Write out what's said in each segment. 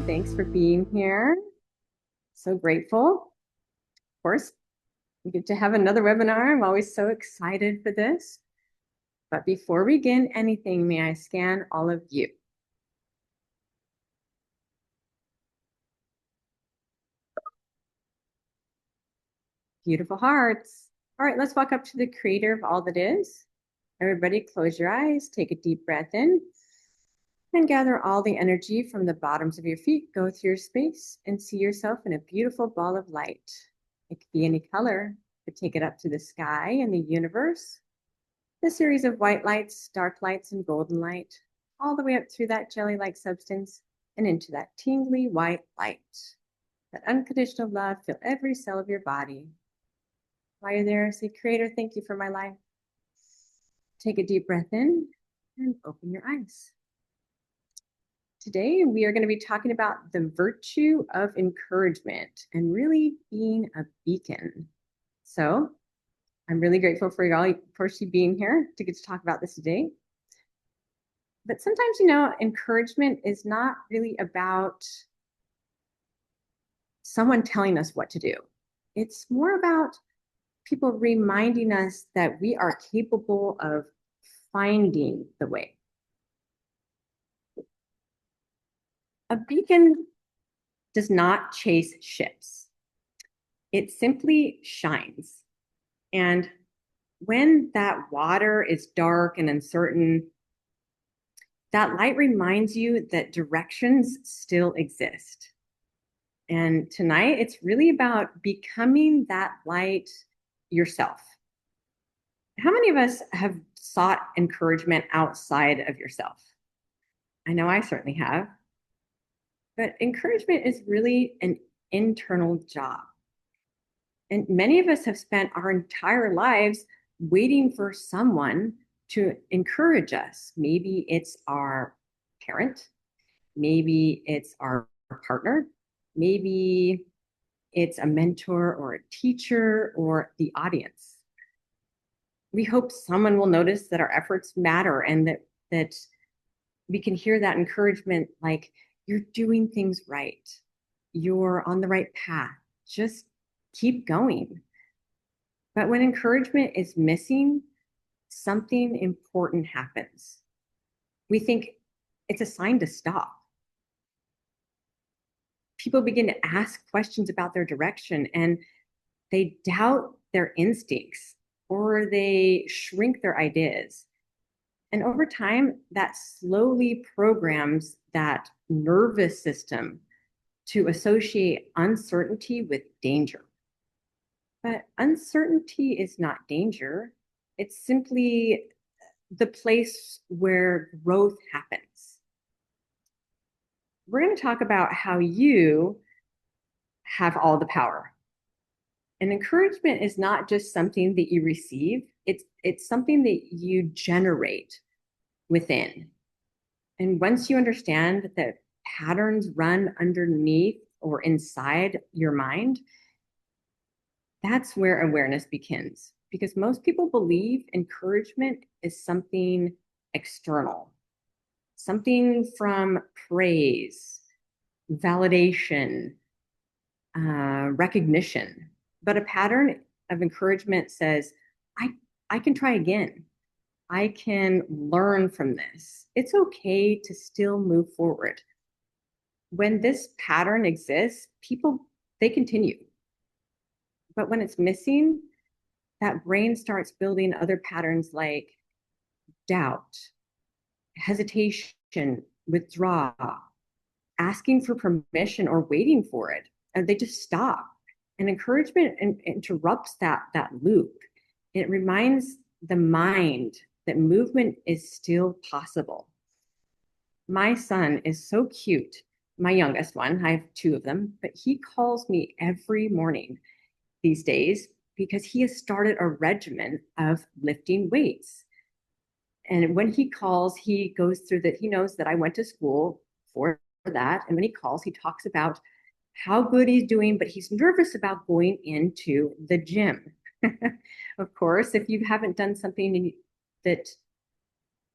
everyone. Thanks for being here. So grateful. Of course, we get to have another webinar. I'm always so excited for this. But before we begin anything, may I scan all of you? Beautiful hearts. All right, let's walk up to the creator of all that is. Everybody close your eyes, take a deep breath in, and gather all the energy from the bottoms of your feet. Go through your space and see yourself in a beautiful ball of light. It could be any color, but take it up to the sky and the universe. The series of white lights, dark lights, and golden light, all the way up through that jelly-like substance and into that tingly white light. That unconditional love fill every cell of your body. While you're there, say, Creator, thank you for my life. Take a deep breath in and open your eyes. Today, we are going to be talking about the virtue of encouragement and really being a beacon. So I'm really grateful for y'all for you being here to get to talk about this today. But sometimes, encouragement is not really about someone telling us what to do. It's more about people reminding us that we are capable of finding the way. A beacon does not chase ships. It simply shines. And when that water is dark and uncertain, that light reminds you that directions still exist. And tonight, it's really about becoming that light yourself. How many of us have sought encouragement outside of yourself? I know I certainly have. But encouragement is really an internal job. And many of us have spent our entire lives waiting for someone to encourage us. Maybe it's our parent, maybe it's our partner, maybe it's a mentor or a teacher or the audience. We hope someone will notice that our efforts matter and that we can hear that encouragement like, you're doing things right. You're on the right path. Just keep going. But when encouragement is missing, something important happens. We think it's a sign to stop. People begin to ask questions about their direction and they doubt their instincts or they shrink their ideas. And over time, that slowly programs that nervous system to associate uncertainty with danger. But uncertainty is not danger. It's simply the place where growth happens. We're going to talk about how you have all the power. And encouragement is not just something that you receive, it's something that you generate within. And once you understand that patterns run underneath or inside your mind, that's where awareness begins. Because most people believe encouragement is something external, something from praise, validation, recognition. But a pattern of encouragement says, I can try again. I can learn from this. It's okay to still move forward. When this pattern exists, people, they continue. But when it's missing, that brain starts building other patterns like doubt, hesitation, withdraw, asking for permission or waiting for it. And they just stop. And encouragement interrupts that loop. It reminds the mind that movement is still possible. My son is so cute, my youngest one. I have two of them, but he calls me every morning these days because he has started a regimen of lifting weights. And when he calls, he goes through that. He knows that I went to school for that. And when he calls, he talks about how good he's doing, but he's nervous about going into the gym. Of course, if you haven't done something that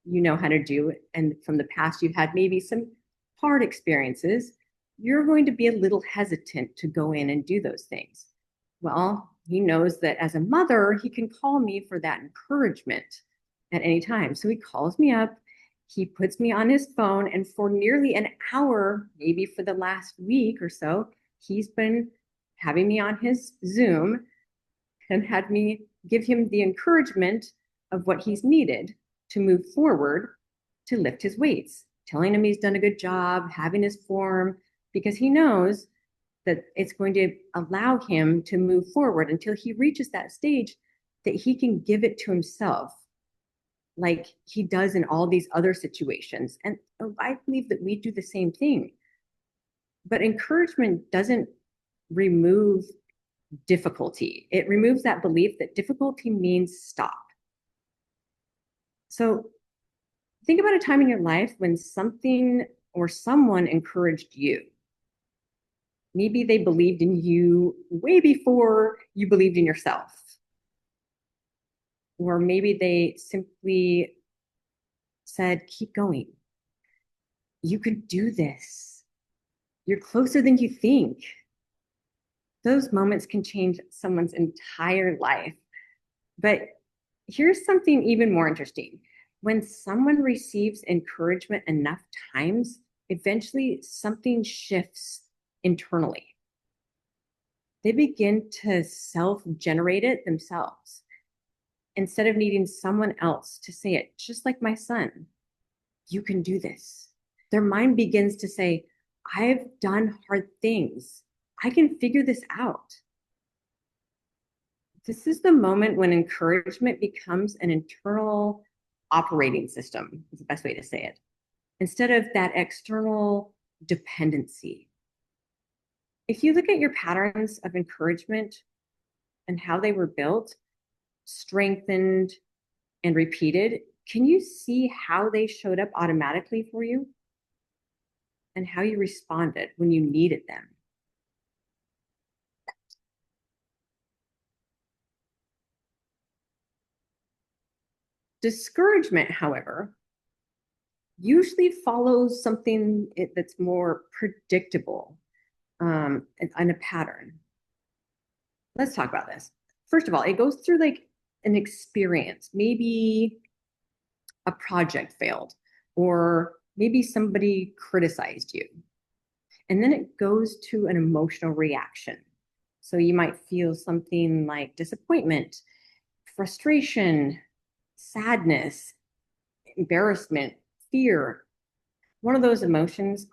you know how to do, and from the past you've had maybe some hard experiences, you're going to be a little hesitant to go in and do those things. Well, he knows that as a mother, he can call me for that encouragement at any time. So he calls me up, he puts me on his phone, and for nearly an hour, maybe for the last week or so, he's been having me on his Zoom and had me give him the encouragement of what he's needed to move forward to lift his weights, telling him he's done a good job, having his form, because he knows that it's going to allow him to move forward until he reaches that stage that he can give it to himself like he does in all these other situations. And I believe that we do the same thing. But encouragement doesn't remove difficulty. It removes that belief that difficulty means stop. So think about a time in your life when something or someone encouraged you. Maybe they believed in you way before you believed in yourself. Or maybe they simply said, keep going. You could do this. You're closer than you think. Those moments can change someone's entire life. But here's something even more interesting. When someone receives encouragement enough times, eventually something shifts internally. They begin to self-generate it themselves instead of needing someone else to say it, just like my son. You can do this. Their mind begins to say, I've done hard things. I can figure this out. This is the moment when encouragement becomes an internal operating system, is the best way to say it, instead of that external dependency. If you look at your patterns of encouragement and how they were built, strengthened, and repeated, can you see how they showed up automatically for you and how you responded when you needed them? Discouragement, however, usually follows something that's more predictable and a pattern. Let's talk about this. First of all, it goes through like an experience. Maybe a project failed, or maybe somebody criticized you. And then it goes to an emotional reaction. So you might feel something like disappointment, frustration, sadness, embarrassment, fear. One of those emotions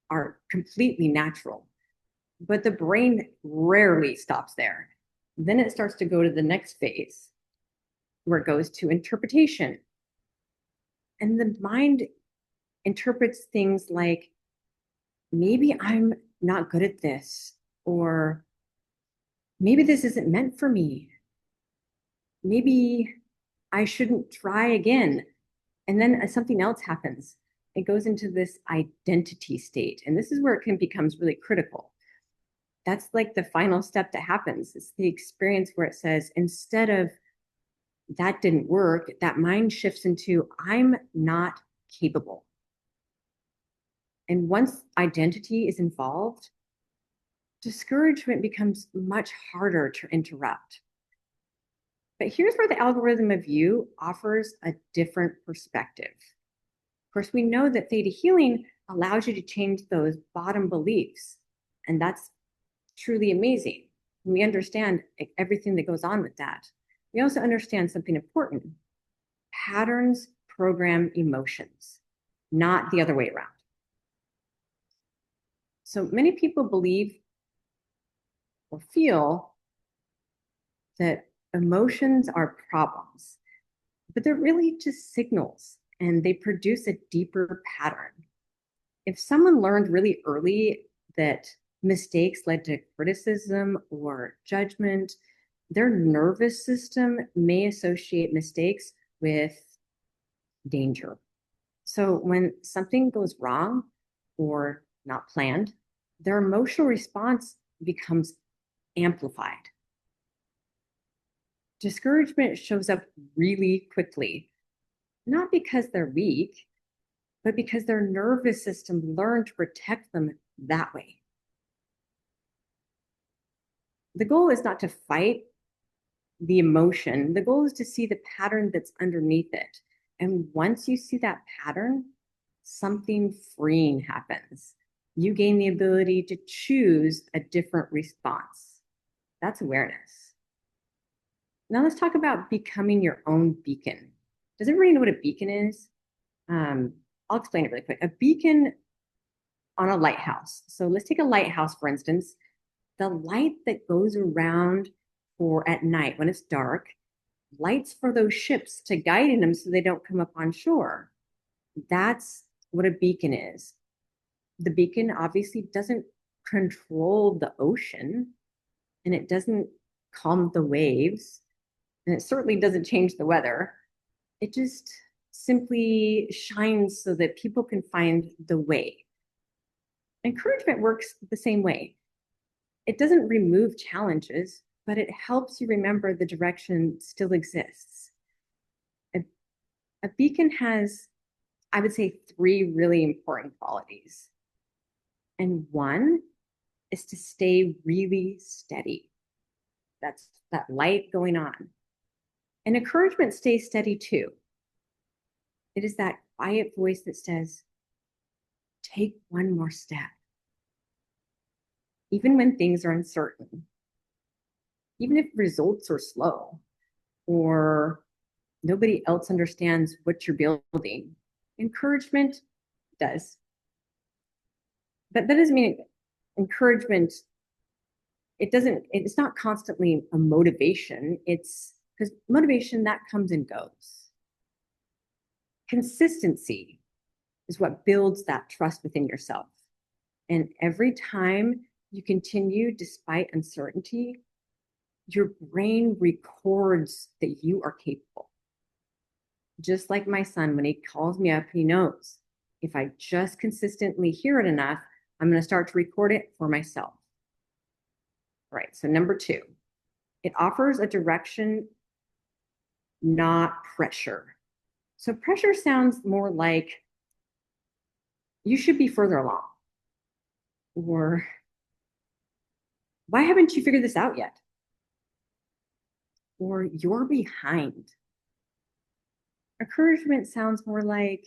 are completely natural, but the brain rarely stops there. Then it starts to go to the next phase where it goes to interpretation. And the mind interprets things like, maybe I'm not good at this, or maybe this isn't meant for me. Maybe I shouldn't try again. And then something else happens. It goes into this identity state. And this is where it becomes really critical. That's like the final step that happens. It's the experience where it says, instead of that didn't work, that mind shifts into, I'm not capable. And once identity is involved, discouragement becomes much harder to interrupt. But here's where the algorithm of you offers a different perspective. Of course, we know that theta healing allows you to change those bottom beliefs, and that's truly amazing. We understand everything that goes on with that. We also understand something important. Patterns program emotions, not the other way around. So many people believe or feel that emotions are problems, but they're really just signals and they produce a deeper pattern. If someone learned really early that mistakes led to criticism or judgment, their nervous system may associate mistakes with danger. So when something goes wrong or not planned, their emotional response becomes amplified. Discouragement shows up really quickly, not because they're weak, but because their nervous system learned to protect them that way. The goal is not to fight the emotion. The goal is to see the pattern that's underneath it. And once you see that pattern, something freeing happens. You gain the ability to choose a different response. That's awareness. Now let's talk about becoming your own beacon. Does everybody know what a beacon is? I'll explain it really quick. A beacon on a lighthouse. So let's take a lighthouse, for instance. The light that goes around for at night when it's dark lights for those ships to guide them so they don't come up on shore. That's what a beacon is. The beacon obviously doesn't control the ocean, and it doesn't calm the waves, and it certainly doesn't change the weather. It just simply shines so that people can find the way. Encouragement works the same way. It doesn't remove challenges, but it helps you remember the direction still exists. A, a beacon has, I would say, three really important qualities. And one is to stay really steady. That's that light going on. And encouragement stays steady too. It is that quiet voice that says, take one more step. Even when things are uncertain, even if results are slow or nobody else understands what you're building, encouragement does. But that doesn't mean encouragement, it's not constantly a motivation. It's because motivation that comes and goes. Consistency is what builds that trust within yourself. And every time you continue despite uncertainty, your brain records that you are capable. Just like my son, when he calls me up, he knows if I just consistently hear it enough, I'm going to start to record it for myself. All right, so number two, it offers a direction, not pressure. So pressure sounds more like you should be further along, or why haven't you figured this out yet? Or you're behind. Encouragement sounds more like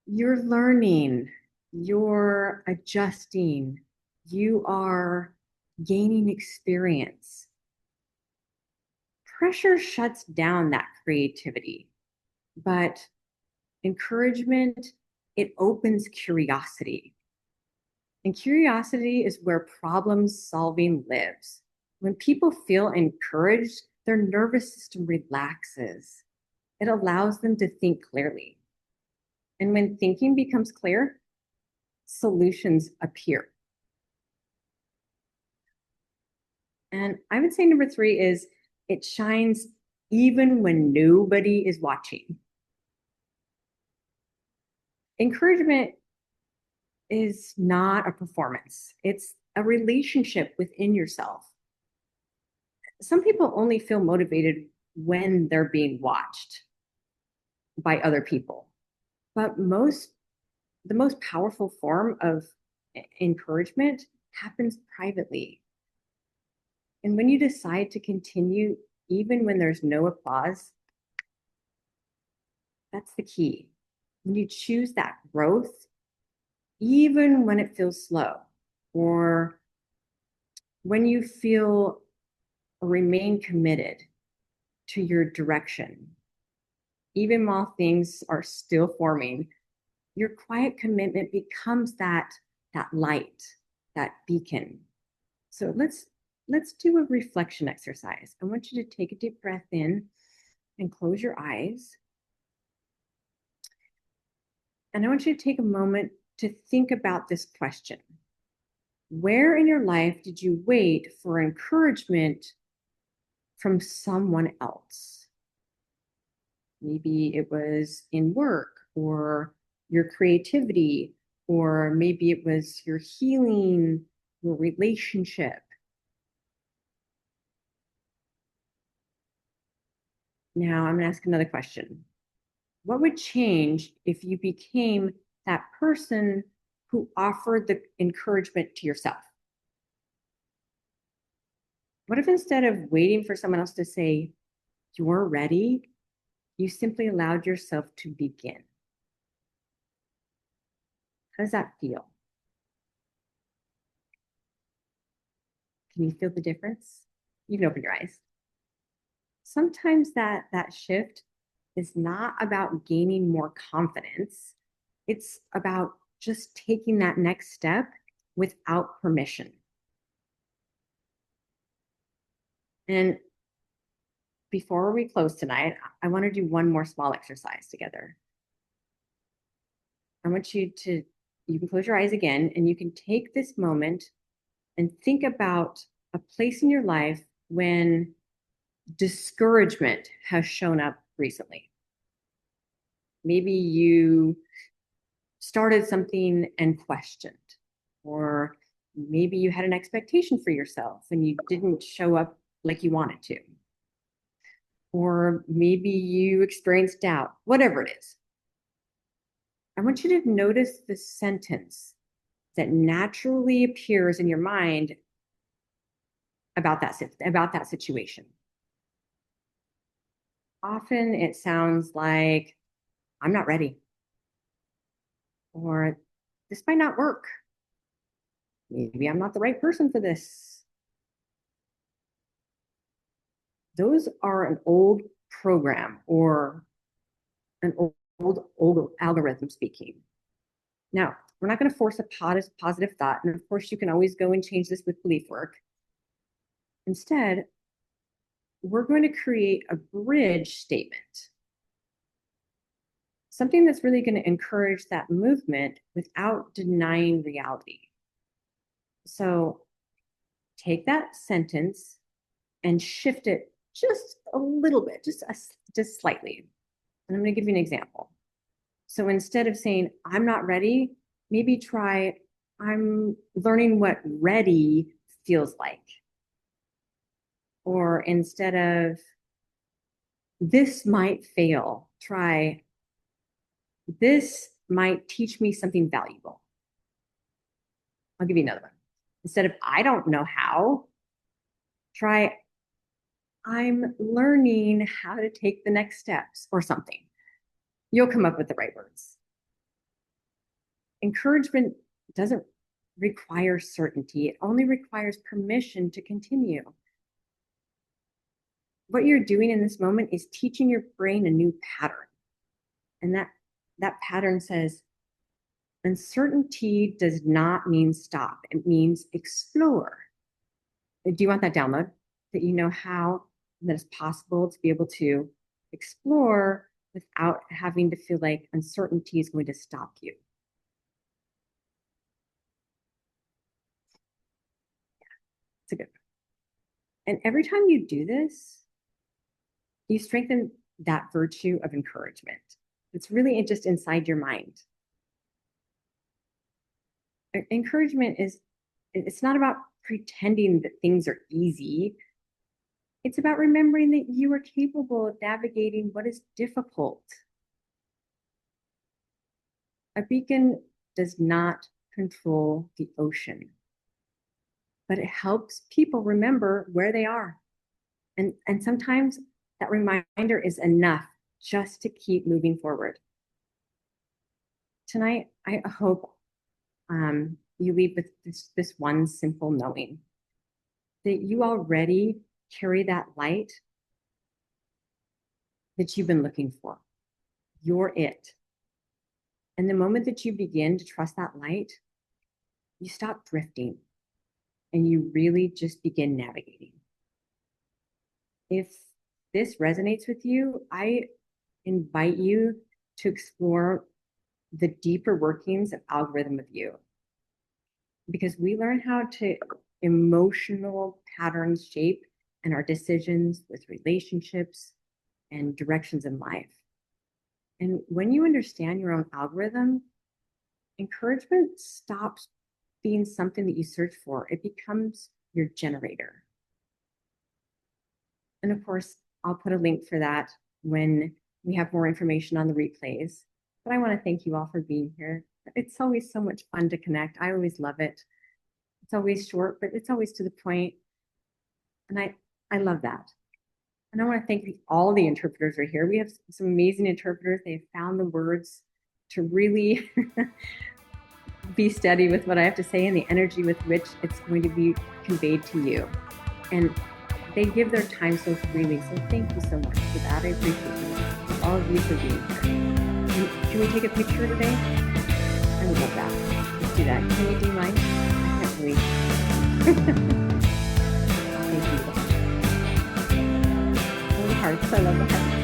you're learning, you're adjusting, you are gaining experience. Pressure shuts down that creativity, but encouragement, it opens curiosity. And curiosity is where problem solving lives. When people feel encouraged, their nervous system relaxes. It allows them to think clearly. And when thinking becomes clear, solutions appear. And I would say number three is it shines even when nobody is watching. Encouragement is not a performance, it's a relationship within yourself. Some people only feel motivated when they're being watched by other people. But the most powerful form of encouragement happens privately. And when you decide to continue, even when there's no applause, that's the key. When you choose that growth, even when it feels slow, or when you feel or remain committed to your direction, even while things are still forming, your quiet commitment becomes that light, that beacon. So let's do a reflection exercise. I want you to take a deep breath in and close your eyes. And I want you to take a moment to think about this question. Where in your life did you wait for encouragement from someone else? Maybe it was in work or your creativity, or maybe it was your healing, your relationship. Now I'm gonna ask another question. What would change if you became that person who offered the encouragement to yourself? What if instead of waiting for someone else to say, you're ready, you simply allowed yourself to begin? How does that feel? Can you feel the difference? You can open your eyes. Sometimes that shift is not about gaining more confidence. It's about just taking that next step without permission. And before we close tonight, I want to do one more small exercise together. I want you can close your eyes again, and you can take this moment and think about a place in your life when discouragement has shown up recently. Maybe you started something and questioned, or maybe you had an expectation for yourself and you didn't show up like you wanted to. Or maybe you experienced doubt, whatever it is. I want you to notice the sentence that naturally appears in your mind about that situation. Often it sounds like, I'm not ready, or this might not work. Maybe I'm not the right person for this. Those are an old program or an old algorithm speaking. Now, we're not going to force a positive thought. And of course, you can always go and change this with belief work. Instead, we're going to create a bridge statement, something that's really going to encourage that movement without denying reality. So take that sentence and shift it just a little bit, just slightly. And I'm going to give you an example. So instead of saying, I'm not ready, maybe try, I'm learning what ready feels like. Or instead of, this might fail, try, this might teach me something valuable. I'll give you another one. Instead of, I don't know how, try, I'm learning how to take the next steps or something. You'll come up with the right words. Encouragement doesn't require certainty. It only requires permission to continue. What you're doing in this moment is teaching your brain a new pattern. And that pattern says, uncertainty does not mean stop. It means explore. Do you want that download? That you know how that it's possible to be able to explore without having to feel like uncertainty is going to stop you. It's a good one. And every time you do this, you strengthen that virtue of encouragement. It's really just inside your mind. Encouragement it's not about pretending that things are easy. It's about remembering that you are capable of navigating what is difficult. A beacon does not control the ocean, but it helps people remember where they are. And sometimes that reminder is enough just to keep moving forward. Tonight, I hope you leave with this one simple knowing that you already carry that light that you've been looking for. You're it. And the moment that you begin to trust that light, you stop drifting and you really just begin navigating. If this resonates with you, I invite you to explore the deeper workings of Algorithm of You, because we learn how to emotional patterns shape and our decisions with relationships and directions in life. And when you understand your own algorithm, encouragement stops being something that you search for. It becomes your generator. And of course, I'll put a link for that when we have more information on the replays. But I want to thank you all for being here. It's always so much fun to connect. I always love it. It's always short, but it's always to the point. And I love that. And I want to thank all the interpreters right here. We have some amazing interpreters. They've found the words to really be steady with what I have to say and the energy with which it's going to be conveyed to you. And they give their time so freely. So thank you so much for that. I appreciate you. All of you for being here. And can we take a picture today? I would love that. Let's do that. Can you do mine? I can't wait. Thank you. All the hearts. I love the hearts.